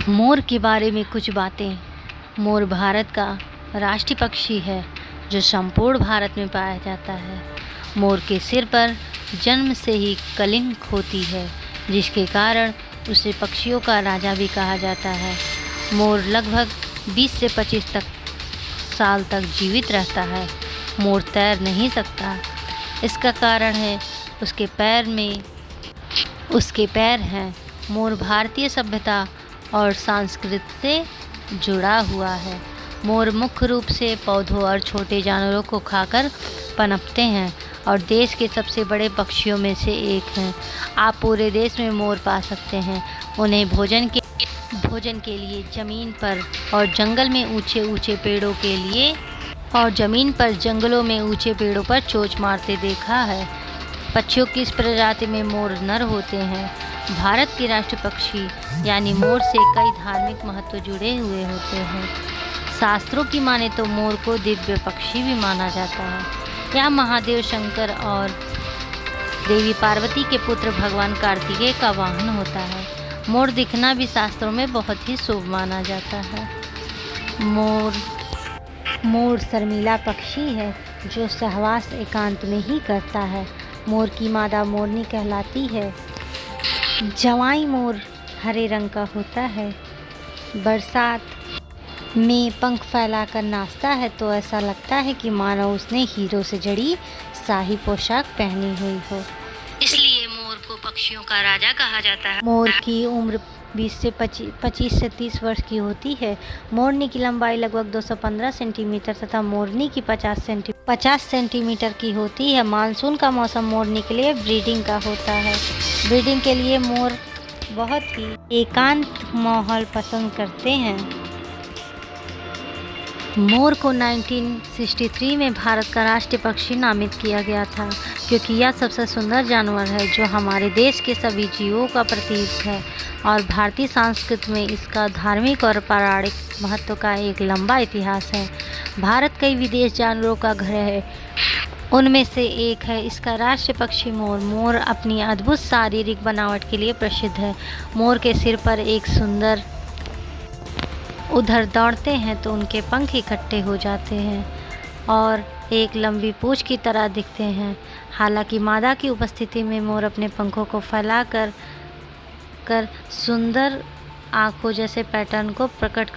मोर के बारे में कुछ बातें। मोर भारत का राष्ट्रीय पक्षी है जो संपूर्ण भारत में पाया जाता है। मोर के सिर पर जन्म से ही कलिंग होती है, जिसके कारण उसे पक्षियों का राजा भी कहा जाता है। मोर लगभग 20 से 25 साल तक जीवित रहता है। मोर तैर नहीं सकता। इसका कारण है उसके पैर हैं। मोर भारतीय सभ्यता और संस्कृति से जुड़ा हुआ है। मोर मुख्य रूप से पौधों और छोटे जानवरों को खाकर पनपते हैं और देश के सबसे बड़े पक्षियों में से एक हैं। आप पूरे देश में मोर पा सकते हैं। उन्हें भोजन के लिए जमीन पर और जंगलों में ऊंचे पेड़ों पर चोंच मारते देखा है। पक्षियों की इस प्रजाति में मोर नर होते हैं। भारत के राष्ट्रीय पक्षी यानी मोर से कई धार्मिक महत्व जुड़े हुए होते हैं। शास्त्रों की माने तो मोर को दिव्य पक्षी भी माना जाता है। यह महादेव शंकर और देवी पार्वती के पुत्र भगवान कार्तिकेय का वाहन होता है। मोर दिखना भी शास्त्रों में बहुत ही शुभ माना जाता है। मोर शर्मीला पक्षी है जो सहवास एकांत में ही करता है। मोर की मादा मोरनी कहलाती है। जवाई मोर हरे रंग का होता है। बरसात में पंख फैलाकर नाचता है तो ऐसा लगता है कि मानो उसने हीरो से जड़ी शाही पोशाक पहनी हुई हो। इसलिए मोर को पक्षियों का राजा कहा जाता है। मोर की उम्र 25 से 30 वर्ष की होती है। मोरनी की लंबाई लगभग 215 सेंटीमीटर तथा मोरनी की 50 सेंटीमीटर की होती है। मानसून का मौसम मोरनी के लिए ब्रीडिंग का होता है। ब्रीडिंग के लिए मोर बहुत ही एकांत माहौल पसंद करते हैं। मोर को 1963 में भारत का राष्ट्रीय पक्षी नामित किया गया था, क्योंकि यह सबसे सुंदर जानवर है जो हमारे देश के सभी जीवों का प्रतीक है और भारतीय संस्कृति में इसका धार्मिक और पौराणिक महत्व का एक लंबा इतिहास है। भारत कई विदेशी जानवरों का घर है, उनमें से एक है इसका राष्ट्रीय पक्षी मोर। मोर अपनी अद्भुत शारीरिक बनावट के लिए प्रसिद्ध है। मोर के सिर पर एक सुंदर उधर दौड़ते हैं तो उनके पंख इकट्ठे हो जाते हैं और एक लंबी पूंछ की तरह दिखते हैं। हालांकि मादा की उपस्थिति में मोर अपने पंखों को फैलाकर सुंदर आँखों जैसे पैटर्न को प्रकट करते हैं।